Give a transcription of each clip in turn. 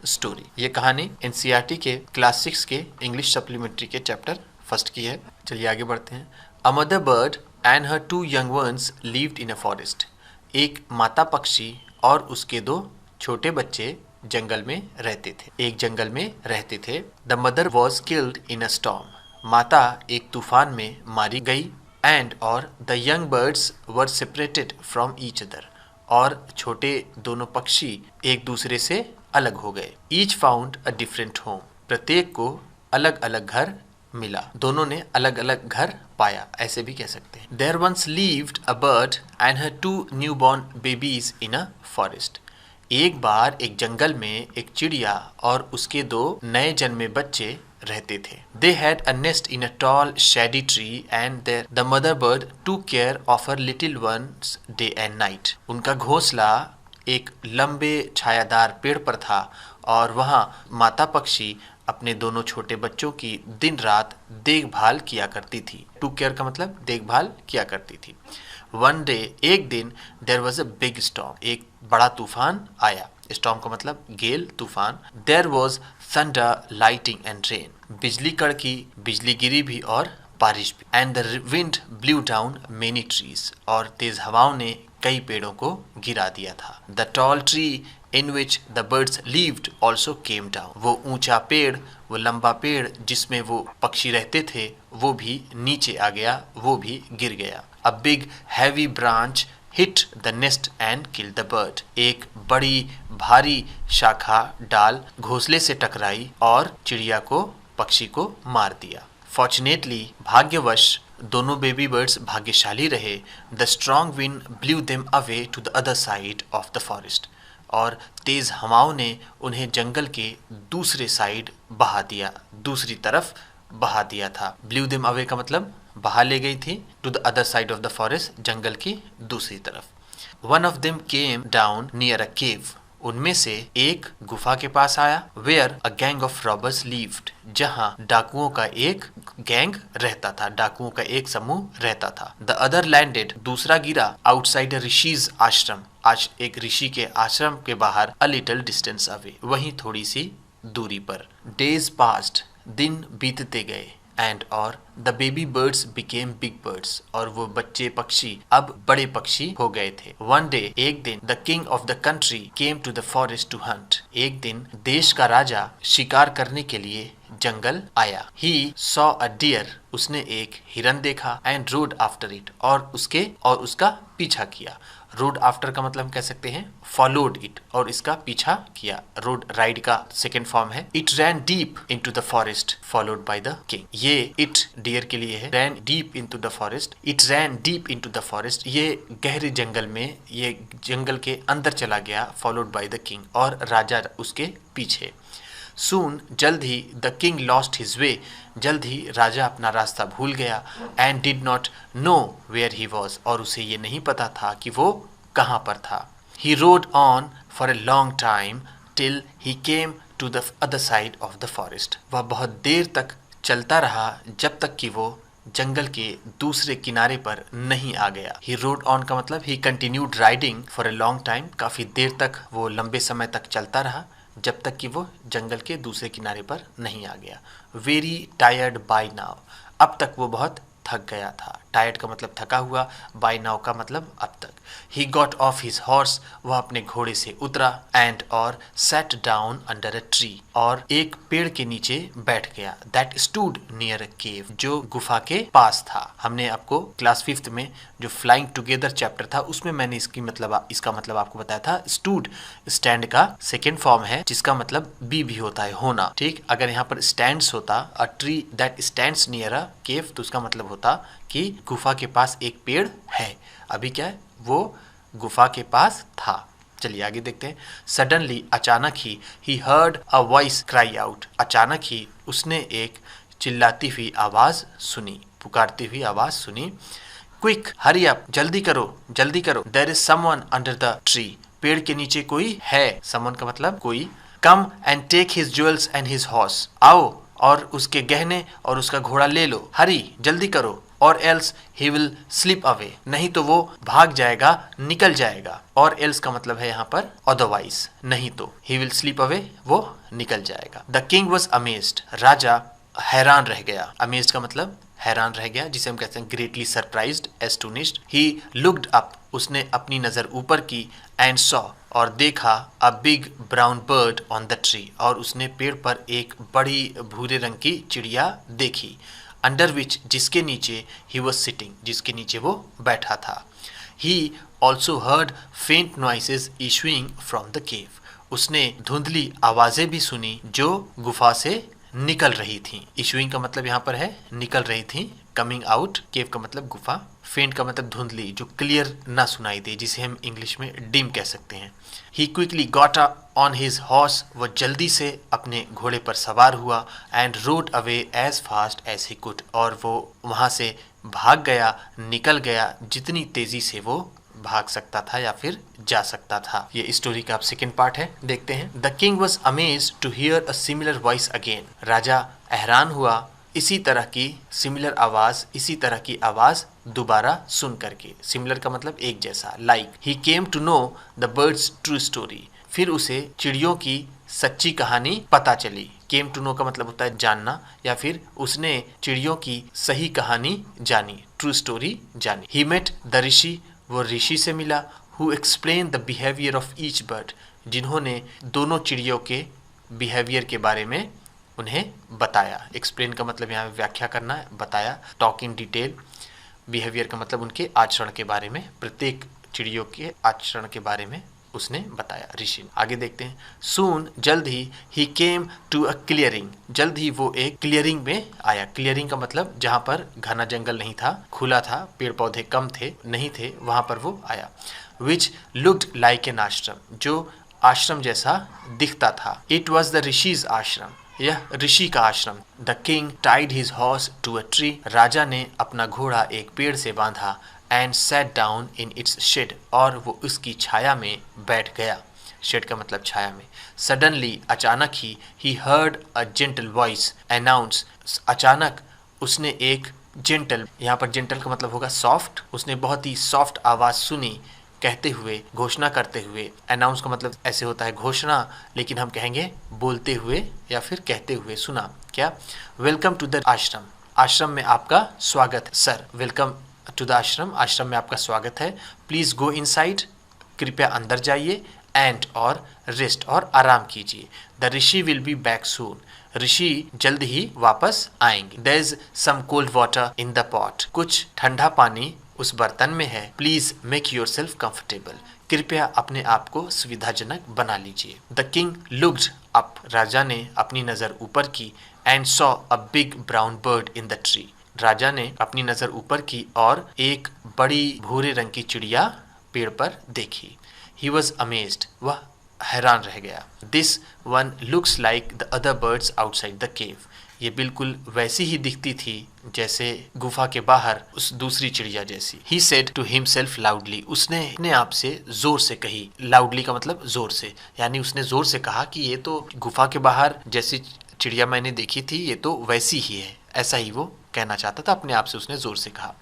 Story. ये कहानी NCERT के क्लास 6 के इंग्लिश सप्लीमेंट्री के चैप्टर फर्स्ट की है। चलिए आगे बढ़ते हैं। A mother bird and her 2 young ones lived in a forest. एक माता पक्षी और उसके 2 छोटे बच्चे जंगल में रहते थे। एक जंगल में रहते थे। The mother was killed in a storm. माता एक तूफान में मारी गई। एंड और the young birds were separated from each other. और छोटे दोनों पक्षी एक दूसरे से अलग हो गए। Each found a different home. प्रत्येक को अलग अलग घर मिला। दोनों ने अलग अलग घर पाया, ऐसे भी कह सकते हैं। There once lived a bird and her 2 new born babies in a forest. एक बार एक जंगल में एक चिड़िया और उसके 2 नए जन्मे बच्चे रहते थे। They had a nest in a tall shady tree and the mother bird took care of her little ones day and night. उनका घोंसला एक लंबे छायादार पेड़ पर था और वहाँ माता पक्षी अपने दोनों छोटे बच्चों की दिन रात देखभाल किया करती थी। टू केयर का मतलब देखभाल किया करती थी। वन डे एक दिन there was a big storm. एक बड़ा तूफान आया। स्टॉर्म का मतलब गेल, तूफान। There was thunder, lightning and rain. बिजली कड़की, बिजली गिरी भी और बारिश भी। And the wind blew down many trees. और तेज हवाओं ने कई पेड़ों को गिरा दिया था। The tall tree in which the birds lived also came down. वो ऊंचा पेड़, वो लंबा पेड़ जिसमें वो पक्षी रहते थे, वो भी नीचे आ गया, वो भी गिर गया। A big heavy branch hit the nest and kill the bird. एक बड़ी भारी शाखा डाल घोंसले से टकराई और चिड़िया को, पक्षी को मार दिया। फॉर्चुनेटली, भाग्यवश दोनों बेबी बर्ड्स भाग्यशाली रहे। The strong wind blew them away to the other side of the forest. और तेज हवाओं ने उन्हें जंगल के दूसरे साइड बहा दिया, दूसरी तरफ बहा दिया था। ब्लू देम अवे का मतलब बहा ले गई थी। To the other side of the forest, जंगल की दूसरी तरफ। One of them came down near a cave. उनमें से एक गुफा के पास आया। Where a gang of robbers lived. जहाँ डाकुओं का एक गैंग रहता था, डाकुओं का एक समूह रहता था। The other landed. दूसरा गिरा आउटसाइड ऋषिज आश्रम। आज एक ऋषि के आश्रम के बाहर। अ लिटिल डिस्टेंस अवे, वहीं थोड़ी सी दूरी पर। Days passed. दिन बीतते गए। एंड और the baby birds became big birds. और वो बच्चे पक्षी अब बड़े पक्षी हो गए थे। वन डे एक दिन the king of the country came to the forest to hunt. एक दिन देश का राजा शिकार करने के लिए जंगल आया। He saw a deer. उसने एक हिरन देखा। And rode after it. और उसका पीछा किया। रोड आफ्टर का मतलब कह सकते हैं फॉलोड इट, और इसका पीछा किया। रोड राइड का सेकेंड फॉर्म है। It ran deep into the forest followed by the king. ये इट डियर के लिए है। Ran deep into the forest. It ran deep into the forest. ये गहरे जंगल में, ये जंगल के अंदर चला गया। फॉलोड बाय द किंग, और राजा उसके पीछे। सून, जल्द ही, the king lost his way. जल्द ही राजा अपना रास्ता भूल गया। And did not know where he was. और उसे ये नहीं पता था कि वो कहाँ पर था। He rode on for a long time till he came to the other side of the forest. वह बहुत देर तक चलता रहा जब तक कि वो जंगल के दूसरे किनारे पर नहीं आ गया। ही रोड ऑन का मतलब ही continued riding for a long time. काफी देर तक वो लंबे समय तक चलता रहा जब तक कि वो जंगल के दूसरे किनारे पर नहीं आ गया। Very tired by now. अब तक वो बहुत थक गया था। टायर्ड का मतलब थका हुआ, बाय नाउ का मतलब अब तक। He got off his horse. वह अपने घोड़े से उतरा। एंड और set down under a tree. और एक पेड़ के नीचे बैठ गया। दैट स्टूड नियर अ केव। जो गुफा के पास था। हमने आपको क्लास 5th में जो फ्लाइंग टुगेदर चैप्टर था उसमें मैंने इसका मतलब आपको बताया था। स्टूड स्टैंड का सेकेंड फॉर्म है, जिसका मतलब बी भी होता है, होना। ठीक, अगर यहाँ पर स्टैंड्स होता, a tree that stands near a cave, तो उसका मतलब होता कि गुफा के पास एक पेड़ है। अभी क्या है, वो गुफा के पास था। चलिए आगे देखते हैं। सडनली, अचानक he heard a voice cry out. अचानक ही उसने एक चिल्लाती हुई आवाज सुनी, पुकारती हुई आवाज सुनी। क्विक, हरी अप, जल्दी करो। There is someone under the tree. पेड़ के नीचे कोई है। समवन का मतलब कोई। Come and take his jewels and his horse. आओ और उसके गहने और उसका घोड़ा ले लो। हरी, जल्दी करो। और else he will slip away, नहीं तो वो भाग जाएगा, निकल जाएगा। और एल्स का मतलब है यहाँ पर अदरवाइज, नहीं तो, ही विल स्लिप अवे, वो निकल जाएगा। द किंग वॉज अमेज्ड, राजा हैरान रह गया। अमेज्ड का मतलब हैरान रह गया, जिसे हम कहते हैं greatly surprised, astonished. He looked up, उसने अपनी नजर ऊपर की, एंड सॉ, और देखा, अ big brown bird on the tree, और उसने पेड़ पर एक बड़ी भूरे रंग की चिड़िया देखी। अंडर विच, जिसके नीचे, ही वॉज सिटिंग, जिसके नीचे वो बैठा था। ही ऑल्सो हर्ड फेंट noises issuing from the cave, उसने धुंधली आवाजें भी सुनी जो गुफा से निकल रही थी। इशूइंग का मतलब यहाँ पर है निकल रही थी, कमिंग आउट, केव का मतलब गुफा, फेंट का मतलब धुंधली, जो क्लियर ना सुनाई दे, जिसे हम इंग्लिश में डिम कह सकते हैं। He quickly got on his horse, वो जल्दी से अपने घोड़े पर सवार हुआ, and rode away as fast as he could, और वो वहां से भाग गया, निकल गया, जितनी तेजी से वो भाग सकता था या फिर जा सकता था। ये स्टोरी का अब सेकेंड पार्ट है, देखते हैं। The king was amazed to hear a similar voice again, राजा हैरान हुआ इसी तरह की सिमिलर आवाज, इसी तरह की आवाज दोबारा सुन करके। सिमिलर का मतलब एक जैसा, like. He came to know the birds true story, फिर उसे चिड़ियों की सच्ची कहानी पता चली। केम टू नो का मतलब होता है जानना, या फिर उसने चिड़ियों की सही कहानी जानी, ट्रू स्टोरी जानी। ही मेट द ऋषि, वो ऋषि से मिला। Who explain the behaviour of each bird, जिन्होंने दोनों चिड़ियों के बिहेवियर के बारे में उन्हें बताया। एक्सप्लेन का मतलब यहाँ व्याख्या करना है, बताया। टॉक इन डिटेल, बिहेवियर का मतलब उनके आचरण के बारे में, प्रत्येक चिड़ियों के आचरण के बारे में उसने बताया, ऋषि। आगे देखते हैं। सून, जल्द ही केम टू अ क्लियरिंग, जल्द ही वो एक क्लियरिंग में आया। क्लियरिंग का मतलब जहाँ पर घना जंगल नहीं था, खुला था, पेड़ पौधे कम थे, नहीं थे, वहां पर वो आया। विच लुक्ड लाइक एन आश्रम, जो आश्रम जैसा दिखता था। इट वॉज द ऋषिज आश्रम, यह ऋषि का आश्रम। The king tied his horse to a tree, राजा ने अपना घोड़ा एक पेड़ से बांधा। And sat down in its shade, और वो उसकी छाया में बैठ गया। शेड का मतलब छाया में। सडनली, अचानक he heard a gentle voice announce, अचानक उसने एक जेंटल, यहाँ पर जेंटल का मतलब होगा सॉफ्ट, उसने बहुत ही सॉफ्ट आवाज सुनी, कहते हुए, घोषणा करते हुए। अनाउंस का मतलब ऐसे होता है घोषणा, लेकिन हम कहेंगे बोलते हुए या फिर कहते हुए। सुना क्या? वेलकम टू द आश्रम, आश्रम में आपका स्वागत है। सर, वेलकम टू द आश्रम, आश्रम में आपका स्वागत है। प्लीज गो इनसाइड, कृपया अंदर जाइए। एंड, और रेस्ट, और आराम कीजिए। The rishi will be back soon, ऋषि जल्द ही वापस आएंगे। There is some cold water in the pot, कुछ ठंडा पानी उस बर्तन में है। Please make yourself comfortable, कृपया अपने आप को सुविधाजनक बना लीजिए। द किंग लुक्ड अप, राजा ने अपनी नजर ऊपर की। And saw a big brown bird in the tree, राजा ने अपनी नजर ऊपर की और एक बड़ी भूरे रंग की चिड़िया पेड़ पर देखी। ही वॉज अमेज्ड, वह हैरान रह गया। This one looks like the other birds outside the cave, ये बिल्कुल वैसी ही दिखती थी जैसे गुफा के बाहर उस दूसरी चिड़िया जैसी। He said to himself loudly, उसने अपने आप से जोर से कही। लाउडली का मतलब जोर से, यानी उसने जोर से कहा कि ये तो गुफा के बाहर जैसी चिड़िया मैंने देखी थी, ये तो वैसी ही है, ऐसा ही वो कहना चाहता था। अपने आप से उसने जोर से कहा।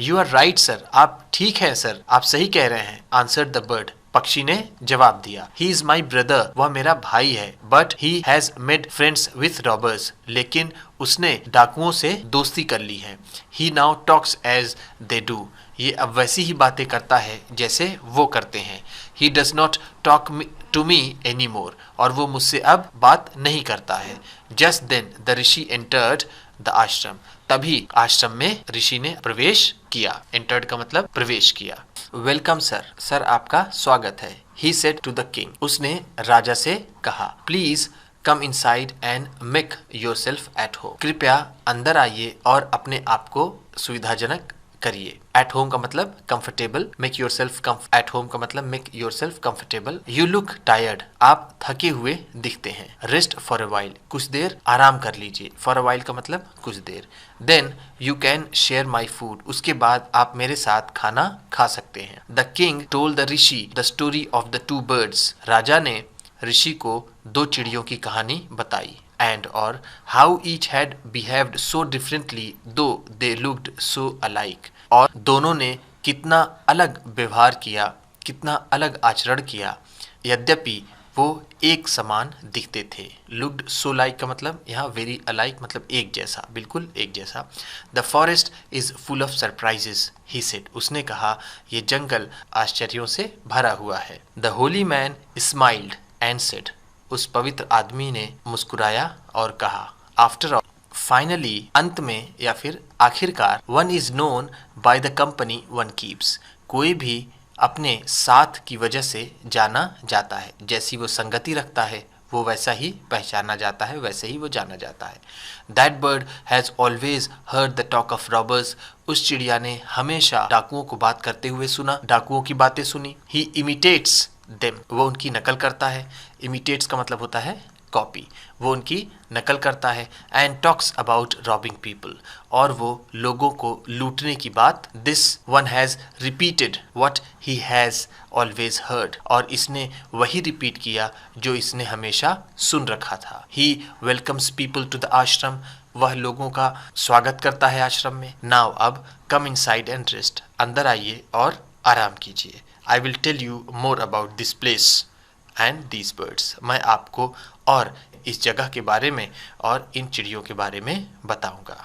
यू आर राइट सर, आप ठीक है सर, आप सही कह रहे हैं। आंसर्ड द बर्ड, पक्षी ने जवाब दिया। ही इज माई ब्रदर, वह मेरा भाई है। But he has made friends with robbers, लेकिन उसने डाकुओं से दोस्ती कर ली है। He now talks as they do, ये अब वैसी ही बातें करता है जैसे वो करते हैं। He does not talk to me any more, और वो मुझसे अब बात नहीं करता है। Just then the rishi entered the ashram, तभी आश्रम में ऋषि ने प्रवेश किया। एंटर्ड का मतलब प्रवेश किया। वेलकम सर, सर आपका स्वागत है। He said to the king, उसने राजा से कहा। Please come inside and make yourself at home, कृपया अंदर आइए और अपने आप को सुविधाजनक करिए। एट होम का मतलब comfortable, make yourself at home का मतलब make yourself comfortable. You look tired, आप थके हुए दिखते हैं। रेस्ट फॉर अ वाइल, कुछ देर आराम कर लीजिए। फॉर अ वाइल का मतलब कुछ देर। Then you can share my food, उसके बाद आप मेरे साथ खाना खा सकते हैं। The king told the rishi the story of the two birds, राजा ने ऋषि को दो चिड़ियों की कहानी बताई। एंड और how each had behaved so differently दो दे लुक्ड सो अलाइक, और दोनों ने कितना अलग व्यवहार किया, कितना अलग आचरण किया, यद्यपि वो एक समान दिखते थे। लुक्ड सो लाइक का मतलब यहाँ वेरी अलाइक मतलब एक जैसा, बिल्कुल एक जैसा। The forest is full of surprises he said, उसने कहा ये जंगल आश्चर्यों से भरा हुआ है। The Holi man smiled and said, उस पवित्र आदमी ने मुस्कुराया और कहा आफ्टर ऑल, फाइनली अंत में या फिर आखिरकार, one is known by the company one keeps, कोई भी अपने साथ की वजह से जाना जाता है। जैसी वो संगति रखता है वो वैसा ही पहचाना जाता है, वैसे ही वो जाना जाता है। That bird has always heard the talk of robbers, उस चिड़िया ने हमेशा डाकुओं को बात करते हुए सुना, डाकुओं की बातें सुनी। ही इमिटेट्स देम, वो उनकी नकल करता है। इमिटेट्स का मतलब होता है कॉपी, वो उनकी नकल करता है। And talks about robbing people, और वो लोगों को लूटने की बात। This one has repeated what he has always heard, और इसने वही रिपीट किया जो इसने हमेशा सुन रखा था। ही वेलकम्स पीपल टू द आश्रम, वह लोगों का स्वागत करता है आश्रम में। नाउ अब कम इनसाइड एंड रेस्ट, अंदर आइए और आराम कीजिए। I will tell you more about this place and these birds, मैं आपको और इस जगह के बारे में और इन चिड़ियों के बारे में बताऊंगा।